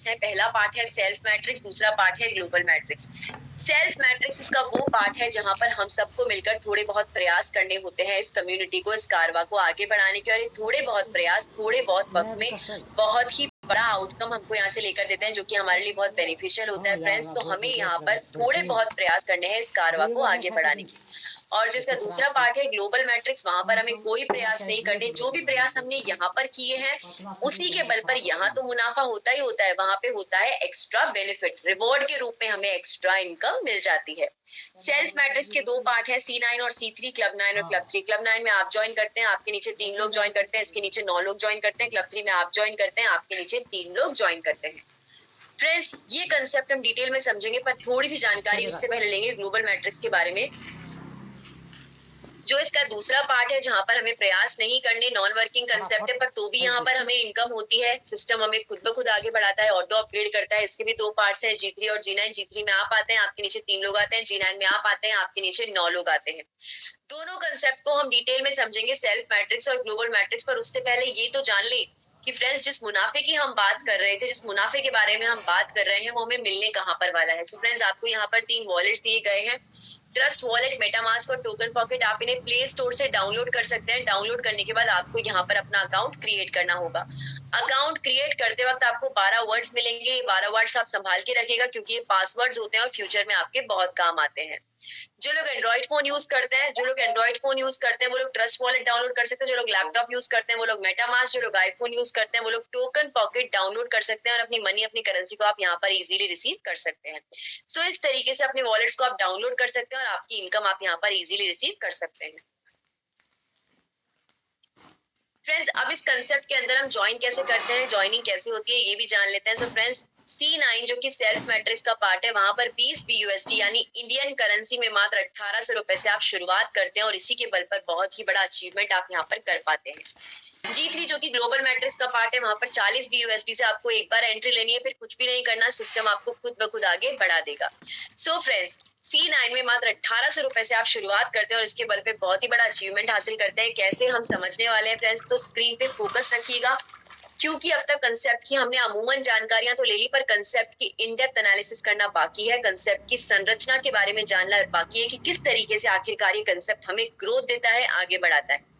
Parts हैं। पहला part है सेल्फ मैट्रिक्स, दूसरा पार्ट है ग्लोबल मैट्रिक्स। सेल्फ मैट्रिक्स इसका वो पार्ट है जहां पर हम सबको मिलकर थोड़े बहुत प्रयास करने होते हैं इस कम्युनिटी को, इस कारवा को आगे बढ़ाने के, और ये थोड़े बहुत प्रयास थोड़े बहुत वक्त में बहुत ही बड़ा आउटकम हमको यहाँ से लेकर देते हैं, जो कि हमारे लिए बहुत बेनिफिशियल होता है फ्रेंड्स। तो हमें यहाँ पर थोड़े बहुत प्रयास करने हैं इस कारवा को आगे बढ़ाने के। और जिसका दूसरा पार्ट है ग्लोबल मैट्रिक्स, वहां पर हमें कोई प्रयास नहीं करने, जो भी प्रयास हमने यहाँ पर किए हैं उसी के बल पर यहाँ तो मुनाफा होता ही होता है, वहां पे होता है एक्स्ट्रा बेनिफिट, रिवॉर्ड के रूप में हमें एक्स्ट्रा इनकम मिल जाती है। सेल्फ मैट्रिक्स के दो पार्ट है, C9 और C3, क्लब 9 और क्लब 3। क्लब 9 में आप ज्वाइन करते हैं, आपके नीचे 3 लोग ज्वाइन करते हैं, इसके नीचे 9 लोग ज्वाइन करते हैं। क्लब 3 में आप ज्वाइन करते हैं, आपके नीचे 3 लोग ज्वाइन करते हैं। फ्रेंड्स, ये कंसेप्ट हम डिटेल में समझेंगे, पर थोड़ी सी जानकारी उससे पहले लेंगे ग्लोबल मैट्रिक्स के बारे में। जो इसका दूसरा पार्ट है जहां पर हमें प्रयास नहीं करने, नॉन वर्किंग कंसेप्ट है, पर तो भी यहाँ पर हमें इनकम होती है। सिस्टम हमें खुद ब खुद आगे बढ़ाता है, ऑटो अपग्रेड करता है। इसके भी दो पार्ट्स हैं, G3 और G9। G3 में आप आते हैं, आपके नीचे 3 लोग आते हैं। G9 में आप आते हैं, आपके नीचे 9 लोग आते हैं। दोनों कंसेप्ट को हम डिटेल में समझेंगे, सेल्फ मैट्रिक्स और ग्लोबल मैट्रिक्स। पर उससे पहले ये तो जान ले कि फ्रेंड्स, जिस मुनाफे की हम बात कर रहे थे, जिस मुनाफे के बारे में हम बात कर रहे हैं, वो हमें मिलने कहाँ पर वाला है। सो फ्रेंड्स, आपको यहाँ पर 3 वॉलेट्स दिए गए हैं, ट्रस्ट वॉलेट, मेटामास्क और टोकन पॉकेट। आप इन्हें प्ले स्टोर से डाउनलोड कर सकते हैं। डाउनलोड करने के बाद आपको यहाँ पर अपना अकाउंट क्रिएट करना होगा। अकाउंट क्रिएट करते वक्त आपको 12 वर्ड्स मिलेंगे। 12 वर्ड्स आप संभाल के रखिएगा, क्योंकि ये पासवर्ड्स होते हैं और फ्यूचर में आपके बहुत काम आते हैं। जो लोग एंड्रॉइड फोन यूज करते हैं, वो लोग ट्रस्ट वॉलेट डाउनलोड कर सकते हैं। जो लोग लैपटॉप यूज करते हैं वो लोग मेटामास्क, जो लोग आईफोन यूज करते हैं वो लोग टोकन पॉकेट डाउनलोड कर सकते हैं, और अपनी मनी, अपनी करेंसी को आप यहाँ पर इजीली रिसीव कर सकते हैं। सो इस तरीके से अपने वॉलेट्स को आप डाउनलोड कर सकते हैं और आपकी इनकम आप यहाँ पर इजीली रिसीव कर सकते हैं। फ्रेंड्स, अब इस कंसेप्ट के अंदर हम ज्वाइन कैसे करते हैं, ज्वाइनिंग कैसे होती है, ये भी जान लेते हैं। सो फ्रेंड्स, C9 जो कि सेल्फ मैट्रिक्स का पार्ट है, वहां पर 20 BUSD यानी इंडियन करेंसी में मात्र 1800 रुपए से आप शुरुआत करते हैं, और इसी के बल पर बहुत ही बड़ा अचीवमेंट आप यहाँ पर कर पाते हैं। G3 जो कि ग्लोबल मैट्रिक्स का पार्ट है, वहां पर 40 BUSD से आपको एक बार एंट्री लेनी है, फिर कुछ भी नहीं करना, सिस्टम आपको खुद ब खुद आगे बढ़ा देगा। सो फ्रेंड्स, C9 में मात्र 1800 रुपए से आप शुरुआत करते हैं, और इसके बल पे बहुत ही बड़ा अचीवमेंट हासिल करते हैं। कैसे, हम समझने वाले हैं फ्रेंड्स, तो स्क्रीन पे फोकस रखिएगा, क्योंकि अब तक कंसेप्ट की हमने अमूमन जानकारियां तो ले ली, पर कंसेप्ट की इन डेप्थ एनालिसिस करना बाकी है। कंसेप्ट की संरचना के बारे में जानना बाकी है कि किस तरीके से आखिरकार ये कंसेप्ट हमें ग्रोथ देता है, आगे बढ़ाता है।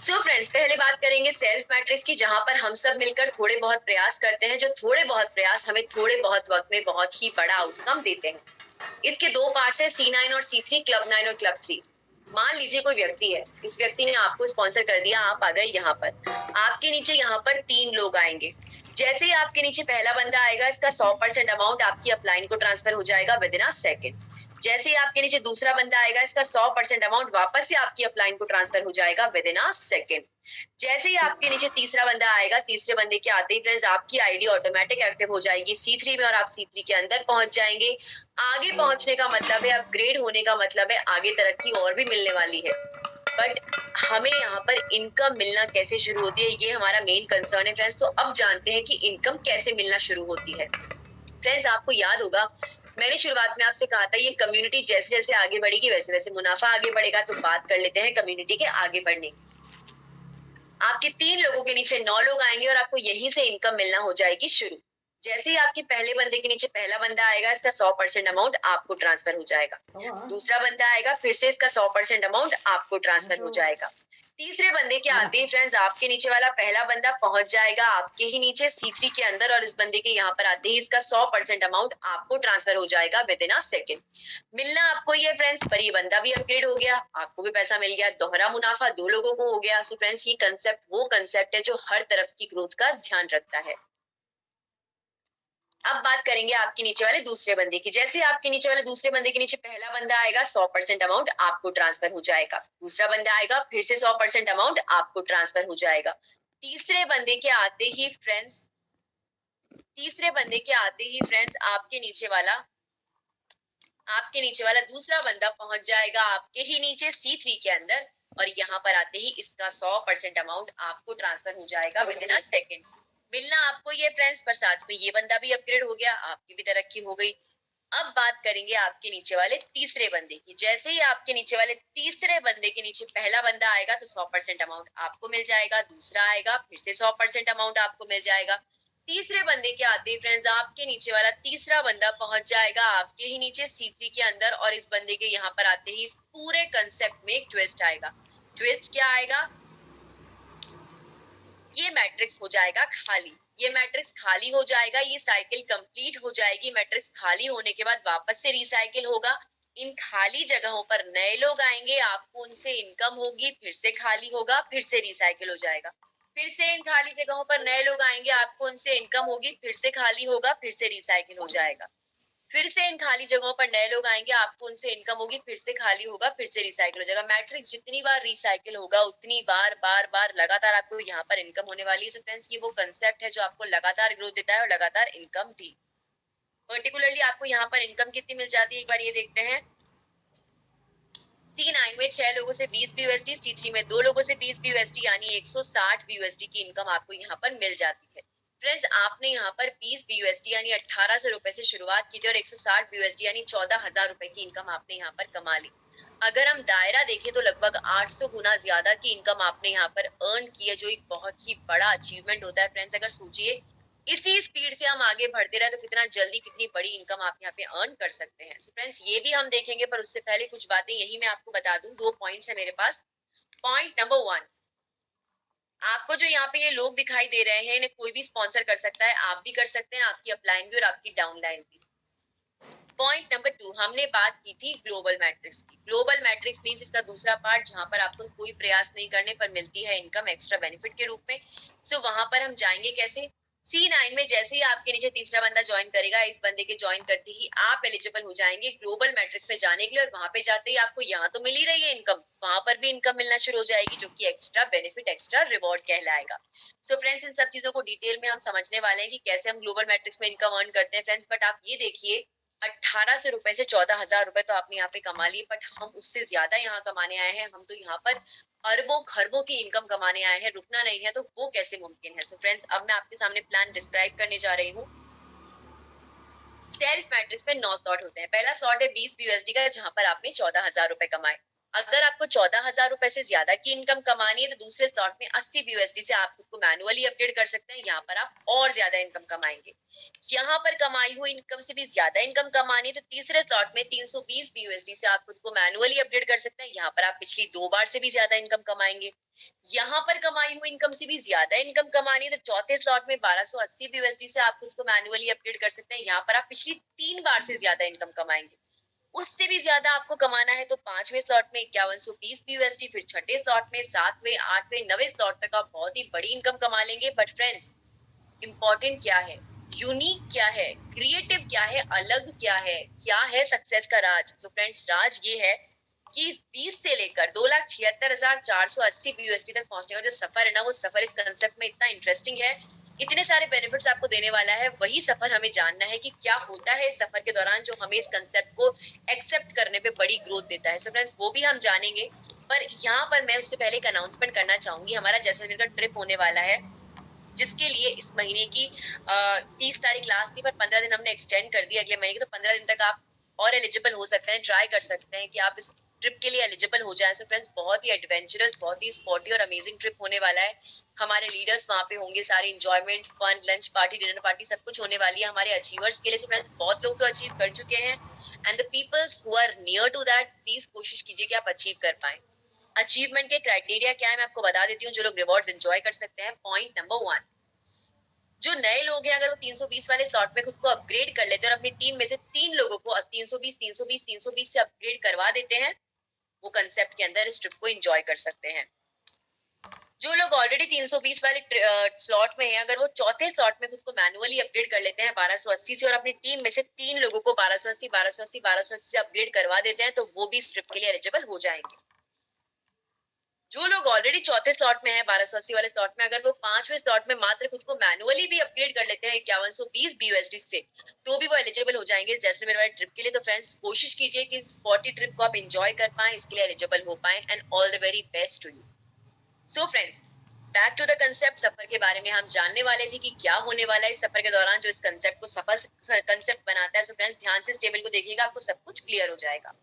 सो फ्रेंड्स, पहले बात करेंगे सेल्फ मैट्रिक्स की, जहां पर हम सब मिलकर थोड़े बहुत प्रयास करते हैं, जो थोड़े बहुत प्रयास हमें थोड़े बहुत वक्त में बहुत ही बड़ा आउटकम देते हैं। इसके दो पार्ट्स हैं, C9 और C3, क्लब 9 और क्लब 3। मान लीजिए कोई व्यक्ति है, इस व्यक्ति ने आपको स्पॉन्सर कर दिया, आप आ गए यहाँ पर। आपके नीचे यहाँ पर 3 लोग आएंगे। जैसे ही आपके नीचे पहला बंदा आएगा, इसका 100% अमाउंट आपकी अपलाइन को ट्रांसफर हो जाएगा विद इन अ सेकेंड। जैसे ही आपके नीचे दूसरा बंदा आएगा, इसका 100% अमाउंट वापस से आपकी अपलाइन को ट्रांसफर हो जाएगा विद इन अ सेकेंड। जैसे ही आपके नीचे तीसरा बंदा आएगा, तीसरे बंदे के आते ही फ्रेंड्स आपकी आईडी ऑटोमेटिक एक्टिव हो जाएगी C3 में, और आप C3 के अंदर पहुंच जाएंगे। आगे पहुंचने का मतलब है अपग्रेड होने का, मतलब है आगे तरक्की और भी मिलने वाली है। बट हमें यहाँ पर इनकम मिलना कैसे शुरू होती है, ये हमारा मेन कंसर्न है फ्रेंड्स। तो अब जानते हैं कि इनकम कैसे मिलना शुरू होती है। फ्रेंड्स, आपको याद होगा, मैंने शुरुआत में आपसे कहा था, ये कम्युनिटी जैसे जैसे आगे बढ़ेगी वैसे वैसे मुनाफा आगे बढ़ेगा। तो बात कर लेते हैं कम्युनिटी के आगे बढ़ने की। आपके 3 लोगों के नीचे 9 लोग आएंगे, और आपको यहीं से इनकम मिलना हो जाएगी शुरू। जैसे ही आपके पहले बंदे के नीचे पहला बंदा आएगा, इसका 100% अमाउंट आपको ट्रांसफर हो जाएगा। दूसरा बंदा आएगा, फिर से इसका 100% अमाउंट आपको ट्रांसफर हो जाएगा। तीसरे बंदे के आते ही फ्रेंड्स आपके नीचे वाला पहला बंदा पहुंच जाएगा आपके ही नीचे C3 के अंदर, और इस बंदे के यहाँ पर आते ही इसका 100% अमाउंट आपको ट्रांसफर हो जाएगा विद इन अ सेकेंड। मिलना आपको ये फ्रेंड्स, पर ये बंदा भी अपग्रेड हो गया, आपको भी पैसा मिल गया, दोहरा मुनाफा 2 लोगों को हो गया। सो फ्रेंड्स, ये कंसेप्ट वो कंसेप्ट है जो हर तरफ की ग्रोथ का ध्यान रखता है। अब बात करेंगे आपके नीचे वाले दूसरे बंदे की। जैसे आपके नीचे वाले दूसरे बंदे के नीचे पहला बंदा आएगा, 100% अमाउंट आपको ट्रांसफर हो जाएगा। दूसरा बंदा आएगा, फिर से 100% अमाउंट आपको ट्रांसफर हो जाएगा। तीसरे बंदे के आते ही फ्रेंड्स आपके नीचे वाला दूसरा बंदा पहुंच जाएगा आपके ही नीचे C3 के अंदर, और यहाँ पर आते ही इसका 100% अमाउंट आपको ट्रांसफर हो जाएगा विद इन अ सेकेंड। मिलना आपको ये फ्रेंड्स, पर साथ में ये बंदा भी अपग्रेड हो गया, आपकी भी तरक्की हो गई। अब बात करेंगे आपके नीचे वाले तीसरे बंदे की। जैसे ही आपके नीचे वाले तीसरे बंदे के नीचे पहला बंदा आएगा, तो 100% अमाउंट आपको मिल जाएगा। दूसरा आएगा, फिर से 100% अमाउंट आपको मिल जाएगा। तीसरे बंदे के आते ही फ्रेंड्स आपके नीचे वाला तीसरा बंदा पहुंच जाएगा आपके ही नीचे C3 के अंदर, और इस बंदे के यहाँ पर आते ही इस पूरे कंसेप्ट में एक ट्विस्ट आएगा। ट्विस्ट क्या आएगा? ये मैट्रिक्स हो जाएगा खाली। ये मैट्रिक्स खाली हो जाएगा, ये साइकिल कंप्लीट हो जाएगी। मैट्रिक्स खाली होने के बाद वापस से रिसाइकिल होगा। इन खाली जगहों पर नए लोग आएंगे, आपको उनसे इनकम होगी, फिर से खाली होगा, फिर से रिसाइकिल हो जाएगा। फिर से इन खाली जगहों पर नए लोग आएंगे, आपको उनसे इनकम होगी, फिर से खाली होगा, फिर से रिसाइकिल हो जाएगा। फिर से इन खाली जगहों पर नए लोग आएंगे, आपको उनसे इनकम होगी, फिर से खाली होगा, फिर से रिसाइकिल हो जाएगा। मैट्रिक्स जितनी बार रिसाइकिल होगा उतनी बार बार बार लगातार आपको यहाँ पर इनकम होने वाली है। सो फ्रेंड्स, ये वो कंसेप्ट है जो आपको लगातार ग्रोथ देता है और लगातार इनकम भी। पर्टिकुलरली आपको यहाँ पर इनकम कितनी मिल जाती है, एक बार ये देखते हैं। C9 में 6 लोगों से 20 BUSD, C3 में 2 लोगों से 20 BUSD, यानी 160 BUSD की इनकम आपको यहाँ पर मिल जाती है। फ्रेंड्स, आपने यहाँ पर 20 BUSD यानी 1800 रुपए से शुरुआत की थी और 160 BUSD यानी 14,000 रुपए की इनकम आपने यहाँ पर कमा ली। अगर हम दायरा देखें तो लगभग 800 गुना ज्यादा की इनकम आपने यहाँ पर अर्न की है, जो एक बहुत ही बड़ा अचीवमेंट होता है। फ्रेंड्स, अगर सोचिए इसी स्पीड से हम आगे बढ़ते रहे तो कितना जल्दी कितनी बड़ी इनकम आप यहाँ पे अर्न कर सकते हैं। सो फ्रेंड्स, ये भी हम देखेंगे, पर उससे पहले कुछ बातें यही मैं आपको बता दूं। 2 पॉइंट्स है मेरे पास। पॉइंट नंबर 1, आपको जो यहाँ पे ये लोग दिखाई दे रहे हैं, इन्हें कोई भी स्पॉन्सर कर सकता है, आप भी कर सकते हैं, आपकी अपलाइन भी और आपकी डाउनलाइन भी। पॉइंट नंबर 2, हमने बात की थी ग्लोबल मैट्रिक्स की। ग्लोबल मैट्रिक्स मींस इसका दूसरा पार्ट, जहां पर आपको कोई प्रयास नहीं करने पर मिलती है इनकम एक्स्ट्रा बेनिफिट के रूप में। सो वहां पर हम जाएंगे कैसे? C9 में जैसे ही आपके नीचे तीसरा बंदा ज्वाइन करेगा, इस बंदे के ज्वाइन करते ही आप एलिजिबल हो जाएंगे ग्लोबल मैट्रिक्स में जाने के लिए, और वहां पे जाते ही आपको यहाँ तो मिल ही रही है इनकम, वहां पर भी इनकम मिलना शुरू हो जाएगी, जो कि एक्स्ट्रा बेनिफिट, एक्स्ट्रा रिवॉर्ड कहलाएगा। सो फ्रेंड्स, इन सब चीजों को डिटेल में हम समझने वाले हैं कि कैसे हम ग्लोबल मैट्रिक्स में इनकम अर्न करते हैं। फ्रेंड्स, बट आप ये देखिए, 1800 रुपए से 14,000 रुपए तो आपने यहाँ पे कमा लिए, बट हम उससे ज्यादा यहाँ कमाने आए हैं। हम तो यहाँ पर अरबों खरबों की इनकम कमाने आए हैं, रुकना नहीं है। तो वो कैसे मुमकिन है? सो फ्रेंड्स, अब मैं आपके सामने प्लान डिस्क्राइब करने जा रही हूँ। सेल्फ मैट्रिक्स में 9 स्लॉट होते हैं। पहला स्लॉट है 20 BUSD का, जहां पर आपने 14,000 रुपए कमाए। अगर आपको 14,000 रुपए से ज्यादा की इनकम कमानी है तो दूसरे स्लॉट में 80 BUSD से आप खुद को मैनुअली अपडेट कर सकते हैं। यहाँ पर आप और ज्यादा इनकम कमाएंगे। यहाँ पर कमाई हुई इनकम से भी ज्यादा इनकम कमानी है तो तीसरे स्लॉट में 320 BUSD से आप खुद को मैनुअली अपडेट कर सकते हैं। यहाँ पर आप पिछली 2 बार से भी ज्यादा इनकम कमाएंगे। यहाँ पर कमाई हुई इनकम से भी ज्यादा इनकम कमानी है तो चौथे स्लॉट में 1280 BUSD से आप खुद को मैनुअली अपडेट कर सकते हैं। यहाँ पर आप पिछली 3 बार से ज्यादा इनकम कमाएंगे। उससे भी ज्यादा आपको कमाना है तो पांचवें स्लॉट में 5120 BUSD, फिर छठे स्लॉट में, सातवें, आठवें, नवे स्लॉट तक आप बहुत ही बड़ी इनकम कमा लेंगे। बट फ्रेंड्स, इंपॉर्टेंट क्या है, यूनिक क्या है, क्रिएटिव क्या है, अलग क्या है सक्सेस का राज? सो फ्रेंड्स, राज ये है कि इस 20 से लेकर 2,76,480 BUSD तक पहुंचने का जो सफर है ना, वो सफर इस कंसेप्ट में इतना इंटरेस्टिंग है, इतने सारे बेनिफिट्स आपको देने वाला है। वही सफर हमें जानना है कि क्या होता है इस सफर के दौरान जो हमें इस कंसेप्ट को एक्सेप्ट करने पे बड़ी ग्रोथ देता है। सो फ्रेंड्स, वो भी हम जानेंगे। पर यहाँ पर मैं उससे पहले एक अनाउंसमेंट करना चाहूंगी। हमारा जैसलमेर का ट्रिप होने वाला है, जिसके लिए इस महीने की 30 तारीख लास्ट थी, पर 15 दिन हमने एक्सटेंड कर दिया अगले महीने की। तो 15 दिन तक आप और एलिजिबल हो सकते हैं, ट्राई कर सकते हैं कि आप इस ट्रिप के लिए एलिजिबल हो जाए। सो फ्रेंड्स, बहुत ही एडवेंचरस, बहुत ही स्पोर्टी और अमेजिंग ट्रिप होने वाला है। हमारे लीडर्स वहाँ पे होंगे, सारे enjoyment, fun, lunch party, dinner party सब कुछ होने वाली है हमारे अचीवर्स के लिए। सो फ्रेंड्स, बहुत लोग तो अचीव कर चुके हैं, and the peoples who are near to that, please कोशिश कीजिए कि आप अचीव कर पाए। अचीवमेंट के क्राइटेरिया क्या है मैं आपको बता देती हूँ, जो लोग रिवॉर्ड्स एंजॉय कर सकते हैं। पॉइंट नंबर 1, जो नए लोग हैं, अगर वो 320 वाले स्लॉट में खुद को अपग्रेड कर लेते हैं और अपनी टीम में से 3 लोगों को 320 320 320 से अपग्रेड करवा देते हैं, वो कंसेप्ट के अंदर इस ट्रिप को एंजॉय कर सकते हैं। जो लोग ऑलरेडी 320 वाले स्लॉट में हैं, अगर वो चौथे स्लॉट में खुद को मैनुअली अपग्रेड कर लेते हैं 1280 से और अपनी टीम में से 3 लोगों को 1280 1280 1280 से अपग्रेड करवा देते हैं, तो वो भी इस ट्रिप के लिए एलिजिबल हो जाएंगे। जो लोग ऑलरेडी चौथे स्लॉट में है 1280 वाले स्लॉट में, अगर वो पांचवें स्लॉट में मात्र खुद को मैनुअली भी अपग्रेड कर लेते हैं 5120 BUSD से, तो भी वो एलिजिबल हो जाएंगे जैसलमेर वाले ट्रिप के लिए। तो फ्रेंड्स, कोशिश कीजिए कि इस 40 ट्रिप को आप एंजॉय कर पाए, इसके लिए एलिजिबल हो पाए, and all the very best to you. So friends, back to the concept. सफर के बारे में हम जानने वाले थे कि क्या होने वाला है इस सफर के दौरान जो इस कंसेप्ट को सफल कंसेप्ट बनाता है। सो फ्रेंड्स, ध्यान से इस टेबल को देखिएगा, आपको सब कुछ क्लियर हो जाएगा।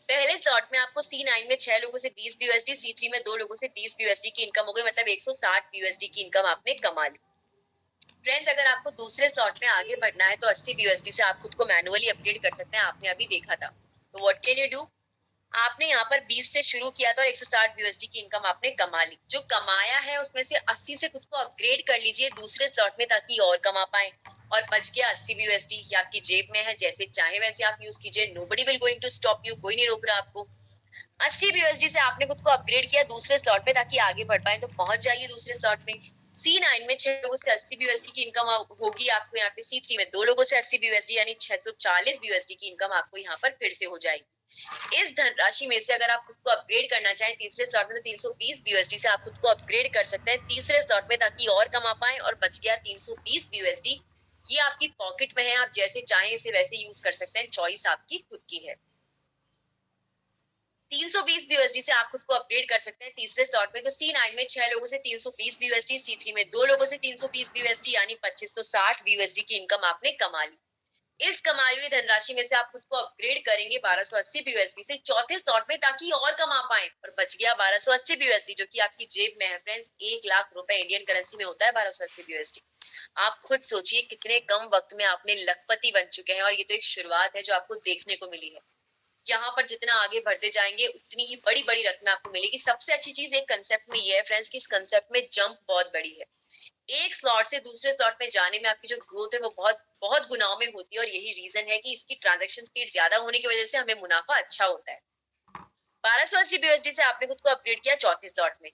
पहले स्लॉट में आपको C9 में 6 लोगों से 20 BUSD, C3 में 2 लोगों से 20 BUSD की इनकम हो गई, मतलब 160 BUSD की इनकम आपने कमा ली। फ्रेंड्स, अगर आपको दूसरे स्लॉट में आगे बढ़ना है तो 80 BUSD से आप खुद को मैनुअली अपग्रेड कर सकते हैं। आपने अभी देखा था। तो व्हाट कैन यू डू? आपने यहाँ पर 20 से शुरू किया था और 160 BUSD की इनकम आपने कमा ली। जो कमाया है उसमें से 80 से खुद को अपग्रेड कर लीजिए दूसरे स्लॉट में, ताकि और कमा पाए। और बच गया 80 BUSD, ये आपकी जेब में है, जैसे चाहे वैसे आप यूज कीजिए। Nobody will going to stop you, कोई नहीं रोक रहा आपको। 80 BUSD से आपने खुद को अपग्रेड किया दूसरे स्लॉट में ताकि आगे बढ़ पाए, तो पहुंच जाइए दूसरे स्लॉट में। C9 में 6 लोगों से 80 BUSD की इनकम होगी आपको यहाँ पे। C3 में 2 लोगों से 80 BUSD यानी 640 BUSD की इनकम आपको यहाँ पर फिर से हो जाएगी। इस धनराशि में से अगर आप खुद को अपग्रेड करना चाहें तीसरे स्लॉट में, तो 320 BUSD से आप खुद को अपग्रेड कर सकते हैं तीसरे स्लॉट में, ताकि और कमा पाए। और बच गया 320 BUSD, ये आपकी पॉकेट में है, आप जैसे चाहें इसे वैसे यूज कर सकते हैं, चॉइस आपकी खुद की है। 320 BUSD से आप खुद को अपग्रेड कर सकते हैं तीसरे स्लॉट में। तो C9 में 6 लोगों से 320 BUSD, C3 में 2 लोगों से 320 BUSD यानी 2560 BUSD की इनकम आपने कमा ली। इस कमाई हुई धनराशि में से आप खुद को अपग्रेड करेंगे 1280 BUSD से चौथे स्लॉट में, ताकि और कमा पाए। और बच गया 1280 BUSD, जो कि आपकी जेब में है। फ्रेंड्स, 1 लाख रुपए इंडियन करेंसी में होता है 1280 BUSD। आप खुद सोचिए कितने कम वक्त में आपने लखपति बन चुके हैं, और ये तो एक शुरुआत है जो आपको देखने को मिली है। यहाँ पर जितना आगे बढ़ते जाएंगे उतनी ही बड़ी बड़ी रकम आपको मिलेगी। सबसे अच्छी चीज एक कंसेप्ट में ये है फ्रेंड्स कि इस कंसेप्ट में जंप बहुत बड़ी है। एक स्लॉट से दूसरे स्लॉट में जाने में आपकी जो ग्रोथ है वो बहुत बहुत गुनाहों में होती है, और यही रीजन है कि इसकी ट्रांजैक्शन स्पीड ज्यादा होने की वजह से हमें मुनाफा अच्छा होता है। 1280 BUSD से आपने खुद को अपग्रेड किया चौथे स्लॉट में।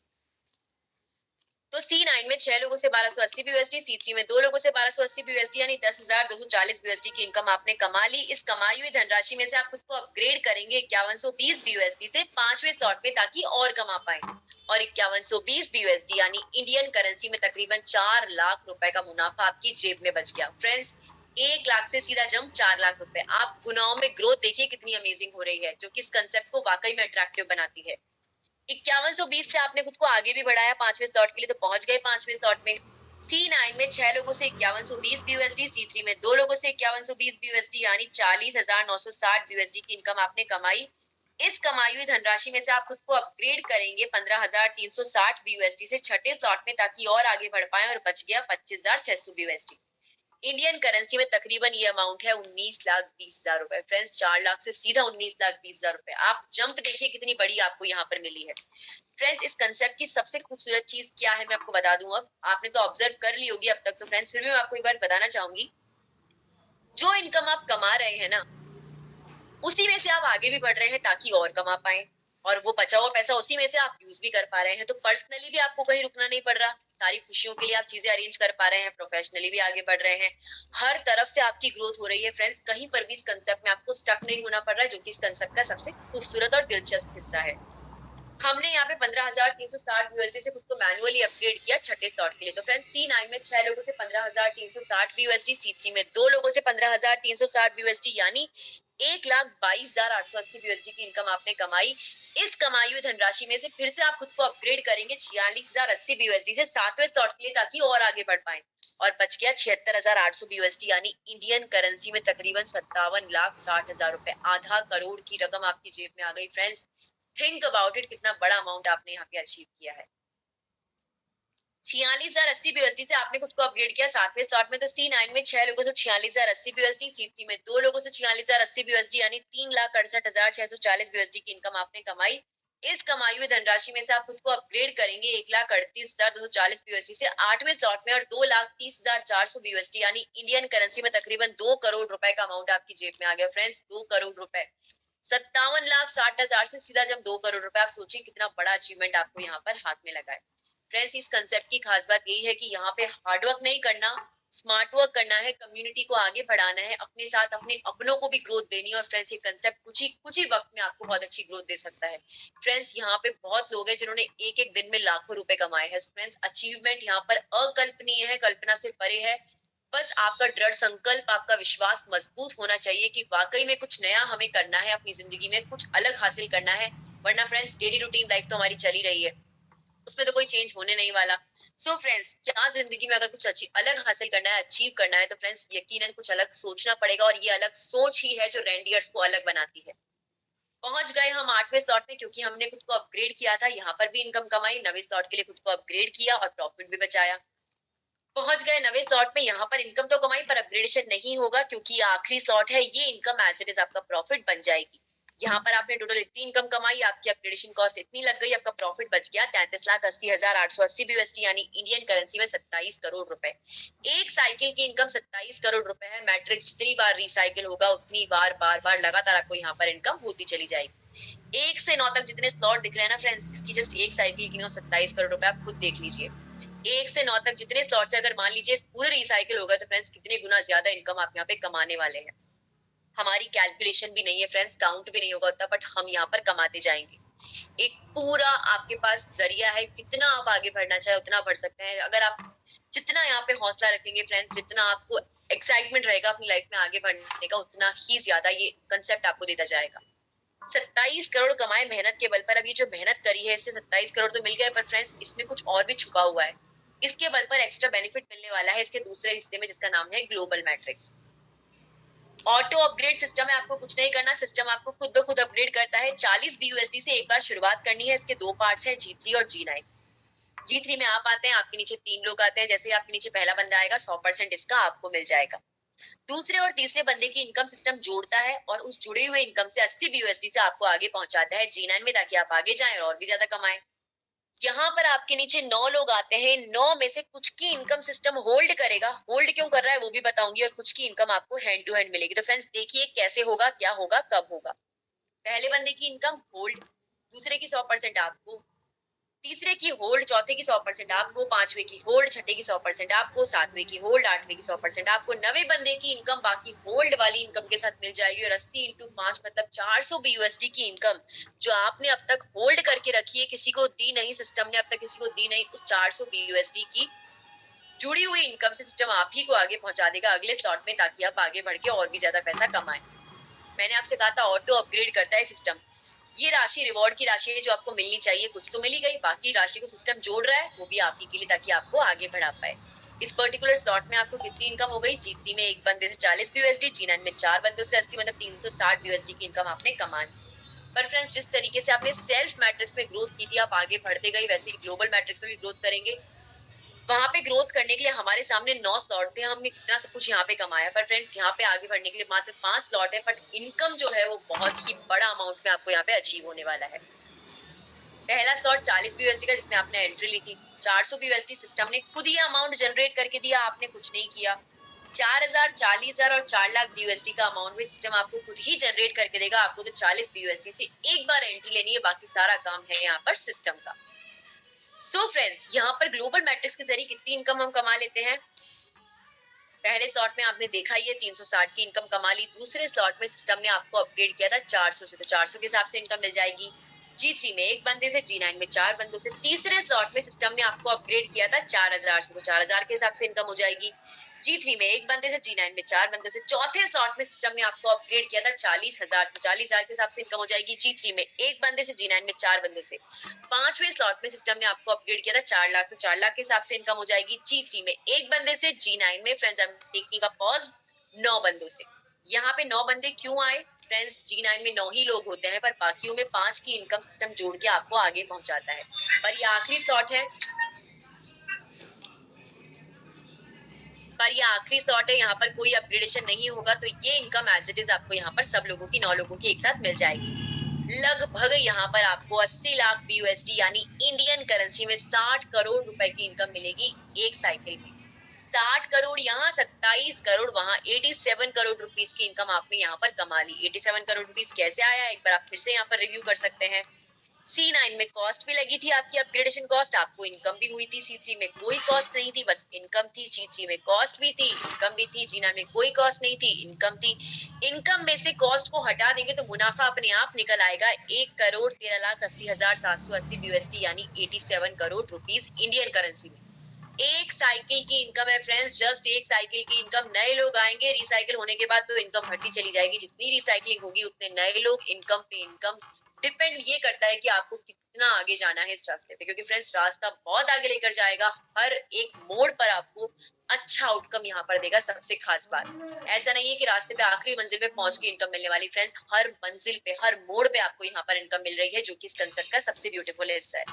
तो C9 में 6 लोगों से 1280 BUSD, C3 में 2 लोगों से 1280 BUSD यानी 10,240 BUSD की इनकम आपने कमा ली। इस कमाई हुई धनराशि में से आप खुद को अपग्रेड करेंगे 5120 BUSD से पांचवें स्लॉट में, ताकि और कमा पाए। और 5120 BUSD यानी इंडियन करेंसी में तकरीबन 4 लाख रुपए का मुनाफा आपकी जेब में बच गया। फ्रेंड्स, 1 लाख से सीधा जंप 4 लाख रुपए। आप गुनाहों में ग्रोथ देखिए कितनी अमेजिंग हो रही है, जो कि इस कंसेप्ट को वाकई में अट्रैक्टिव बनाती है। 5120 से आपने खुद को आगे भी बढ़ाया पांचवें स्लॉट के लिए, तो पहुंच गए पांचवें स्लॉट में। C9 में 6 लोगों से 5120 BUSD, C3 में 2 लोगों से 5120 BUSD यानी 40,960 BUSD की इनकम आपने कमाई। इस कमाई हुई धनराशि में से आप खुद को अपग्रेड करेंगे 15,360 BUSD से छठे स्लॉट में, ताकि और आगे बढ़ पाए। और बच गया 25,600 BUSD। इंडियन करेंसी में तकरीबन ये अमाउंट है 19,20,000 रुपए। फ्रेंड्स, 4 लाख से सीधा 19,20,000 रुपए। आप जंप देखिए कितनी बड़ी आपको यहाँ पर मिली है। फ्रेंड्स, इस कंसेप्ट की सबसे खूबसूरत चीज क्या है मैं आपको बता दूं। अब आपने तो ऑब्जर्व कर ली होगी अब तक, तो फ्रेंड्स फिर भी मैं आपको एक बार बताना चाहूंगी। जो इनकम आप कमा रहे हैं ना, उसी में से आप आगे भी बढ़ रहे हैं ताकि और कमा पाए। और वो बचा हुआ पैसा उसी में से आप यूज भी कर पा रहे हैं। तो पर्सनली भी आपको कहीं रुकना नहीं पड़ रहा, सारी खुशियों के लिए आप चीजें अरेंज कर पा रहे हैं, प्रोफेशनली भी आगे बढ़ रहे हैं। हर तरफ से आपकी ग्रोथ हो रही है। फ्रेंड्स, कहीं पर भी इस कंसेप्ट में आपको स्टक नहीं होना पड़ रहा है, जो कि इस कंसेप्ट का सबसे खूबसूरत और दिलचस्प हिस्सा है। हमने यहाँ पे 15,360 BUSD से खुद को मैनुअली अपग्रेड किया छठे स्लॉट के लिए। तो फ्रेंड्स, C9 में 6 लोगों से 15,360 BUSD, C3 में 2 लोगों से 15,360 BUSD यानी 1,22,880 BUSD की इनकम आपने कमाई। इस कमाई हुई धनराशि में से फिर से आप खुद को अपग्रेड करेंगे 46,080 BUSD से सातवें स्लॉट के लिए, ताकि और आगे बढ़ पाए। और बच गया 76,800 BUSD यानी इंडियन करेंसी में तकरीबन 57,60,000 रुपए। आधा करोड़ की रकम आपकी जेब में आ गई। फ्रेंड्स, थिंक अबाउट इट, कितना बड़ा अमाउंट आपने यहाँ पे अचीव किया है। 46,080 BUSD से आपने खुद को अपग्रेड किया सातवें स्लॉट में। तो C9 में 6 लोगों से 46,080 BUSD, C3 में 2 लोगों से 46,080 BUSD यानी 3,68,640 BUSD की इनकम आपने कमाई। इस कमाई हुई धनराशि में से आप खुद को अपग्रेड करेंगे 1,38,240 BUSD से आठवें स्लॉट में। और 2,30,400 BUSD यानी इंडियन करेंसी में तकरीबन 2 करोड़ रुपए का अमाउंट आपकी जेब में आ गया। फ्रेंड्स, 2 करोड़ रुपए, 57,60,000 से सीधा जब 2 करोड़ रुपए, आप सोचिए कितना बड़ा अचीवमेंट आपको यहाँ पर हाथ में लगा है। फ्रेंड्स, इस कंसेप्ट की खास बात यही है कि यहाँ पे हार्डवर्क नहीं करना, स्मार्ट वर्क करना है, कम्युनिटी को आगे बढ़ाना है, अपने साथ अपने अपनों को भी ग्रोथ देनी है। और फ्रेंड्स, ये कंसेप्ट कुछ ही वक्त में आपको बहुत अच्छी ग्रोथ दे सकता है। फ्रेंड्स, यहाँ पे बहुत लोग हैं जिन्होंने एक एक दिन में लाखों रुपए कमाए हैं। फ्रेंड्स, अचीवमेंट यहाँ पर अकल्पनीय है, कल्पना से परे है। बस आपका दृढ़ संकल्प, आपका विश्वास मजबूत होना चाहिए कि वाकई में कुछ नया हमें करना है, अपनी जिंदगी में कुछ अलग हासिल करना है। वरना फ्रेंड्स, डेली रूटीन लाइफ तो हमारी चली रही है, उसमें तो कोई चेंज होने नहीं वाला। सो फ्रेंड्स, क्या जिंदगी में अगर कुछ अलग हासिल करना है, अचीव करना है, तो फ्रेंड्स यकीनन कुछ अलग सोचना पड़ेगा। और ये अलग सोच ही है जो रेंडियर्स को अलग बनाती है। पहुंच गए हम आठवें स्लॉट में, क्योंकि हमने खुद को अपग्रेड किया था। यहाँ पर भी इनकम कमाई, नवे स्लॉट के लिए खुद को अपग्रेड किया और प्रॉफिट भी बचाया। पहुंच पहुंच गए 9वें स्लॉट में। यहाँ पर इनकम तो कमाई पर अपग्रेडेशन नहीं होगा क्योंकि ये आखिरी स्लॉट है। ये इनकम एज इट इज आपका प्रॉफिट बन जाएगी। यहाँ पर आपने टोटल इतनी इनकम कमाई, आपकी अपग्रेडेशन कॉस्ट इतनी लग गई, आपका प्रॉफिट बच गया 33,80,880 BUSD यानी इंडियन करेंसी में 27 करोड़ रुपए। एक साइकिल की इनकम 27 करोड़ रुपए है। मैट्रिक्स जितनी बार रिसाइकिल होगा उतनी बार बार बार लगातार आपको यहाँ पर इनकम होती चली जाएगी। 1 से 9 तक जितने स्लॉट दिख रहे हैं ना फ्रेंड्स, इसकी जस्ट एक साइकिल की इनकम 27 करोड़ रुपए, आप खुद देख लीजिए। 1 से 9 तक जितने स्लॉट से अगर मान लीजिए पूरे रिसाइकिल होगा तो फ्रेंड्स कितने गुना ज्यादा इनकम आप यहाँ पे कमाने वाले हैं। हमारी कैलकुलेशन भी नहीं है फ्रेंड्स, काउंट भी नहीं होगा उतना, बट हम यहाँ पर कमाते जाएंगे। एक पूरा आपके पास जरिया है, कितना आप आगे बढ़ना चाहे उतना बढ़ सकते हैं। अगर आप जितना यहाँ पे हौसला रखेंगे फ्रेंड्स, जितना आपको एक्साइटमेंट रहेगा अपनी लाइफ में आगे बढ़ने का, उतना ही ज्यादा ये कंसेप्ट आपको देता जाएगा। 27 करोड़ कमाए मेहनत के बल पर। अब ये जो मेहनत करी है इससे 27 करोड़ तो मिल गए, पर फ्रेंड्स इसमें कुछ और भी छुपा हुआ है। इसके बल पर एक्स्ट्रा बेनिफिट मिलने वाला है इसके दूसरे हिस्से में, जिसका नाम है global matrix. Auto upgrade system है, आपको कुछ नहीं करना, सिस्टम आपको खुद ब खुद अपग्रेड करता है। 40 BUSD से एक बार शुरुआत करनी है। इसके दो पार्ट्स हैं, G3 और G9। G3 में आप आते हैं, आपके नीचे 3 लोग आते हैं। जैसे ही आपके नीचे पहला बंदा आएगा 100% इसका आपको मिल जाएगा। दूसरे और तीसरे बंदे की इनकम सिस्टम जोड़ता है और उस जुड़े हुए इनकम से 80 BUSD से आपको आगे पहुंचाता है G9 में, ताकि आप आगे जाएं और भी ज्यादा कमाएं। यहाँ पर आपके नीचे 9 लोग आते हैं। 9 में से कुछ की इनकम सिस्टम होल्ड करेगा। होल्ड क्यों कर रहा है वो भी बताऊंगी, और कुछ की इनकम आपको हैंड टू हैंड मिलेगी। तो फ्रेंड्स देखिए कैसे होगा, क्या होगा, कब होगा। पहले बंदे की इनकम होल्ड, दूसरे की 100% आपको, तीसरे की होल्ड, चौथे की 100% आपको, पांचवे की होल्ड, छठे की 100% आपको, सातवें की होल्ड, आठवें की 100% आपको। 9वें बंदे की इनकम बाकी होल्ड वाली इनकम के साथ मिल जाएगी। और 80 इंटू 5 मतलब 400 BUSD की इनकम जो आपने अब तक होल्ड करके रखी है, किसी को दी नहीं, सिस्टम ने अब तक किसी को दी नहीं, उस 400 BUSD की जुड़ी हुई इनकम से सिस्टम आप ही को आगे पहुंचा देगा अगले स्लॉट में, ताकि आप आगे बढ़ के और भी ज्यादा पैसा कमाएं। मैंने आपसे कहा था ऑटो अपग्रेड करता है सिस्टम। ये राशि रिवॉर्ड की राशि है जो आपको मिलनी चाहिए, कुछ तो मिली गई, बाकी राशि को सिस्टम जोड़ रहा है, वो भी आप ही के लिए, ताकि आपको आगे बढ़ा पाए। इस पर्टिकुलर स्लॉट में आपको कितनी इनकम हो गई? G3 में एक बंदे से 40 BUSD, G9 में 4 बंदों से 80 मतलब 360 BUSD की इनकम आपने कमा ली। पर फ्रेंड्स जिस तरीके से आपने सेल्फ मैट्रिक्स में ग्रोथ की थी, आप आगे बढ़ते गए, वैसे ही ग्लोबल मैट्रिक्स में भी ग्रोथ करेंगे। वहां पे ग्रोथ करने के लिए हमारे सामने 9 स्लॉट थे, हमने कितना सब कुछ यहाँ पे कमाया। पर फ्रेंड्स यहाँ पे आगे बढ़ने के लिए मात्र 5 स्लॉट है, बट इनकम जो है वो बहुत ही बड़ा अमाउंट में आपको यहाँ पे अचीव होने वाला है। पहला स्लॉट 40 BUSD का, जिसमें आपने एंट्री ली थी। 400 BUSD सिस्टम ने खुद ही अमाउंट जनरेट करके दिया, आपने कुछ नहीं किया। 4,000, 40,000 और 4 लाख BUSD का अमाउंट भी सिस्टम आपको खुद ही जनरेट करके देगा। आपको तो 40 BUSD से एक बार एंट्री लेनी है, बाकी सारा काम है यहाँ पर सिस्टम का। सो फ्रेंड्स यहाँ पर ग्लोबल मैट्रिक्स के जरिए कितनी इनकम हम कमा लेते हैं? पहले स्लॉट में आपने देखा ये 360 की इनकम कमा ली। दूसरे स्लॉट में सिस्टम ने आपको अपग्रेड किया था 400 से, तो 400 के हिसाब से इनकम मिल जाएगी। G3 में एक बंदे से, G9 में 4 बंदों से। तीसरे स्लॉट में सिस्टम ने आपको अपग्रेड किया था 4,000 से, तो 4,000 के हिसाब से इनकम हो जाएगी। G3 में एक बंदे से, G9 में 4 बंदों से। चौथे स्लॉट में सिस्टम ने आपको अपग्रेड किया था 40,000 से, 40,000 के हिसाब से इनकम हो जाएगी। G3 में एक बंदे से, G9 में 4 बंदों से। पांचवें स्लॉट में सिस्टम ने आपको अपग्रेड किया था 4 लाख, तो 4 लाख के हिसाब से इनकम हो जाएगी। G3 में एक बंदे से, G9 में friends I am taking a pause 9 बंदों से। यहाँ पे 9 बंदे क्यों आए? फ्रेंड्स G9 में 9 ही लोग होते हैं, पर बाकियों में 5 की इनकम सिस्टम जोड़ के आपको आगे पहुंचाता है। पर ये आखिरी स्लॉट है, यहाँ पर कोई अपग्रेडेशन नहीं होगा, तो ये इनकम एज इट इज आपको यहाँ पर सब लोगों की, 9 लोगों की एक साथ मिल जाएगी। लगभग यहाँ पर आपको 80 लाख BUSD यानी इंडियन करेंसी में 60 करोड़ रुपए की इनकम मिलेगी एक साइकिल में। 60 करोड़ यहाँ, 27 करोड़ वहां, 87 करोड़ रुपीस की इनकम आपने यहाँ पर कमा ली। 87 करोड़ रुपीस कैसे आया, एक बार आप फिर से यहाँ पर रिव्यू कर सकते हैं। C9 में कॉस्ट भी लगी थी आपकी, अपग्रेडेशन कॉस्ट, आपको इनकम भी हुई थी। C3 में कोई कॉस्ट नहीं थी, बस इनकम थी। G3 में कॉस्ट भी थी, इनकम भी थी। G9 में कोई कॉस्ट नहीं थी, इनकम थी। इनकम में से कॉस्ट को हटा देंगे तो मुनाफा अपने आप निकल आएगा 1,13,80,780 BUSD यानी 87 करोड़ रुपीस इंडियन करेंसी में। एक साइकिल की इनकम है फ्रेंड्स, जस्ट एक साइकिल की इनकम। नए लोग आएंगे, रिसाइकिल होने के बाद तो इनकम बढ़ती चली जाएगी। जितनी रिसाइकलिंग होगी उतने नए लोग, इनकम पे इनकम। डिपेंड ये करता है कि आपको कितना आगे जाना है इस रास्ते पे, क्योंकि फ्रेंड्स रास्ता बहुत आगे लेकर जाएगा। हर एक मोड़ पर आपको अच्छा आउटकम यहाँ पर देगा। सबसे खास बात ऐसा नहीं है कि रास्ते पे आखिरी मंजिल पे पहुंच के इनकम मिलने वाली। फ्रेंड्स हर मंजिल पे, हर मोड़ पे आपको यहाँ पर इनकम मिल रही है, जो कि इस कंसेप्ट का सबसे ब्यूटीफुल हिस्सा है।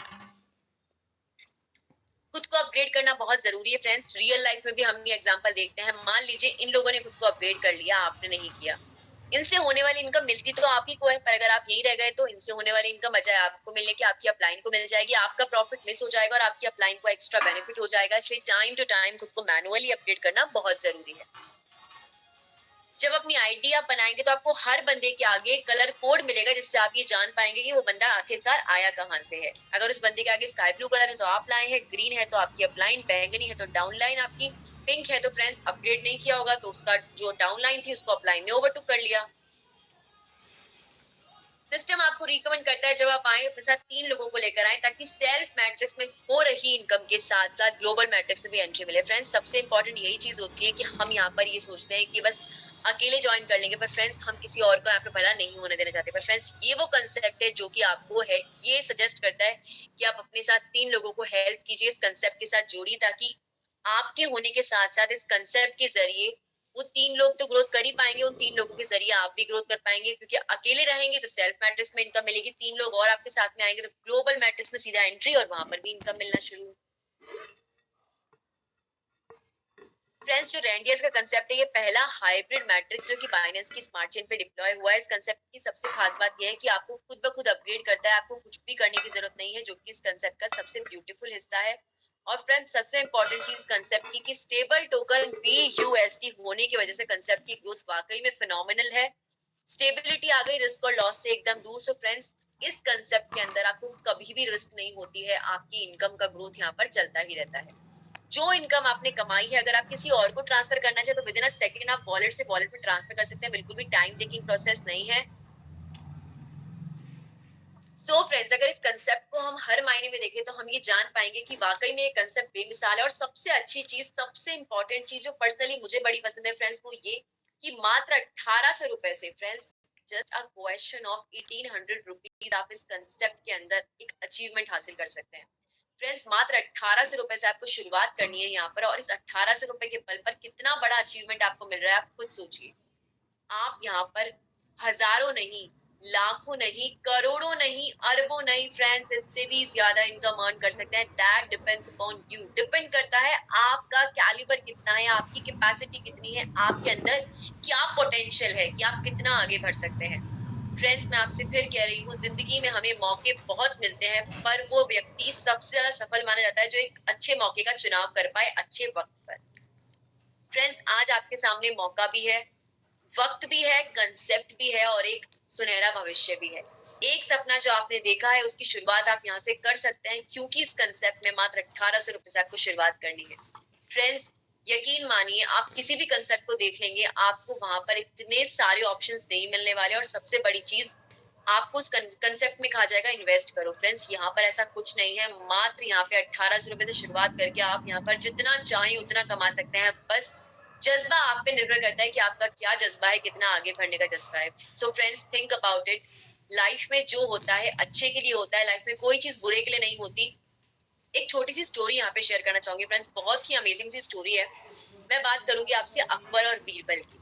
खुद को अपग्रेड करना बहुत जरूरी है फ्रेंड्स। रियल लाइफ में भी हम ये एग्जांपल देखते हैं। मान लीजिए इन लोगों ने खुद को अपग्रेड कर लिया, आपने नहीं किया। इनसे होने वाली इनकम मिलती तो आप ही को है, पर अगर आप यही रह गए तो इनसे होने वाली इनकम बजाय आपको मिलने की आपकी अपलाइन को मिल जाएगी, आपका प्रॉफिट मिस हो जाएगा और आपकी अपलाइन को एक्स्ट्रा बेनिफिट हो जाएगा। इसलिए टाइम टू टाइम खुद को मैनुअली अपडेट करना बहुत जरूरी है। जब अपनी आईडी आप बनाएंगे तो आपको हर बंदे के आगे कलर कोड मिलेगा, जिससे आप ये जान पाएंगे कि वो बंदा आखिरकार आया कहाँ से है। अगर उस बंदे के आगे स्काई ब्लू कलर है तो आप लाए हैं, ग्रीन है तो आपकी अपलाइन, बैंगनी है तो डाउनलाइन आपकी, पिंक है तो फ्रेंड्स अपग्रेड नहीं किया होगा तो उसका जो डाउनलाइन थी उसको अपलाइन ने ओवरटूक कर लिया। सिस्टम आपको रिकमेंड करता है जब आप आए अपने साथ 3 लोगों को लेकर आए, ताकि सेल्फ मैट्रिक्स में हो रही इनकम के साथ साथ ग्लोबल मैट्रिक्स में भी एंट्री मिले। फ्रेंड्स सबसे इंपॉर्टेंट यही चीज होती है कि हम यहाँ पर ये सोचते हैं कि बस अकेले ज्वाइन कर लेंगे, पर फ्रेंड्स हम किसी और को यहाँ पे भला नहीं होने देना चाहते। पर फ्रेंड्स ये वो कंसेप्ट है जो कि आपको है ये सजेस्ट करता है कि आप अपने साथ 3 लोगों को हेल्प कीजिए, इस कंसेप्ट के साथ जोड़िए, ताकि आपके होने के साथ साथ इस कंसेप्ट के जरिए वो 3 लोग तो ग्रोथ कर ही पाएंगे, उन 3 लोगों के जरिए आप भी ग्रोथ कर पाएंगे। क्योंकि अकेले रहेंगे तो सेल्फ मैट्रिक्स में इनकम मिलेगी, 3 लोग और आपके साथ में आएंगे तो ग्लोबल मैट्रिक्स में सीधा एंट्री और वहां पर भी इनकम मिलना शुरू। फ्रेंड्स जो रेंडियर्स का कंसेप्ट है ये पहला हाइब्रिड मैट्रिक्स जो कि बाइनेंस की स्मार्ट चेन पे डिप्लॉय हुआ है। इस कंसेप्ट की सबसे खास बात यह है कि आपको खुद ब खुद अपग्रेड करता है, आपको कुछ भी करने की जरूरत नहीं है, जो कि इस कंसेप्ट का सबसे ब्यूटीफुल हिस्सा है। और फ्रेंड्स सबसे इंपॉर्टेंट चीज कंसेप्ट की कि स्टेबल टोकन BUSD होने की वजह से कंसेप्ट की ग्रोथ वाकई में फिनोमिनल है। स्टेबिलिटी आ गई, रिस्क और लॉस से एकदम दूर। सो फ्रेंड्स इस कंसेप्ट के अंदर आपको कभी भी रिस्क नहीं होती है, आपकी इनकम का ग्रोथ यहाँ पर चलता ही रहता है। जो इनकम आपने कमाई है अगर आप किसी और को ट्रांसफर करना चाहे तो विद इन अ सेकंड आप वॉलेट से वॉलेट में ट्रांसफर कर सकते हैं, बिल्कुल भी टाइम टेकिंग प्रोसेस नहीं है। सो फ्रेंड्स अगर इस कंसेप्ट को हम हर मायने में देखें तो हम ये जान पाएंगे कि वाकई में ये कंसेप्ट बेमिसाल है। और सबसे अच्छी चीज, सबसे इंपॉर्टेंट चीज जो पर्सनली मुझे बड़ी पसंद है फ्रेंड्स, वो ये कि मात्र 1800 रुपए से friends just a question of 1800 rupees आप इस कंसेप्ट के अंदर एक अचीवमेंट हासिल कर सकते हैं। फ्रेंड्स मात्र 1800 रुपए से आपको शुरुआत करनी है यहाँ पर, और इस 1800 रुपए के बल पर कितना बड़ा अचीवमेंट आपको मिल रहा है आप खुद सोचिए। आप यहाँ पर हजारों नहीं, लाखों नहीं, करोड़ों नहीं, अरबों नहीं फ्रेंड्स, इससे भी ज्यादा इनकम अर्न कर सकते हैं। That depends upon you, depend करता है आपका कैलिबर कितना है, आपकी कैपेसिटी कितनी है, आपके अंदर क्या पोटेंशियल है कि आप कितना आगे बढ़ सकते हैं। फ्रेंड्स मैं आपसे फिर कह रही हूँ, जिंदगी में हमें मौके बहुत मिलते हैं, पर वो व्यक्ति सबसे ज्यादा सफल माना जाता है जो एक अच्छे मौके का चुनाव कर पाए अच्छे वक्त पर। फ्रेंड्स आज आपके सामने मौका भी है, वक्त भी है, कंसेप्ट भी है और एक सुनहरा भविष्य भी है। एक सपना जो आपने देखा है उसकी शुरुआत आप यहाँ से कर सकते हैं, क्योंकि इस कंसेप्ट में मात्र 1800 रुपए से आपको शुरुआत करनी है। फ्रेंड्स यकीन मानिए आप किसी भी कंसेप्ट को देख लेंगे, आपको वहां पर इतने सारे ऑप्शंस नहीं मिलने वाले, और सबसे बड़ी चीज आपको उस कंसेप्ट में कहा जाएगा इन्वेस्ट करो। फ्रेंड्स यहाँ पर ऐसा कुछ नहीं है, मात्र यहाँ पे 1800 रुपए से शुरुआत करके आप यहाँ पर जितना चाहें उतना कमा सकते हैं। बस जज्बा आप पे निर्भर करता है कि आपका क्या जज्बा है, कितना आगे बढ़ने का जज्बा है। So friends think about it, life में जो होता है अच्छे के लिए होता है, लाइफ में कोई चीज बुरे के लिए नहीं होती। एक छोटी सी स्टोरी यहाँ पे शेयर करना चाहूंगी फ्रेंड्स, बहुत ही अमेजिंग सी स्टोरी है। मैं बात करूंगी आपसे अकबर और बीरबल की।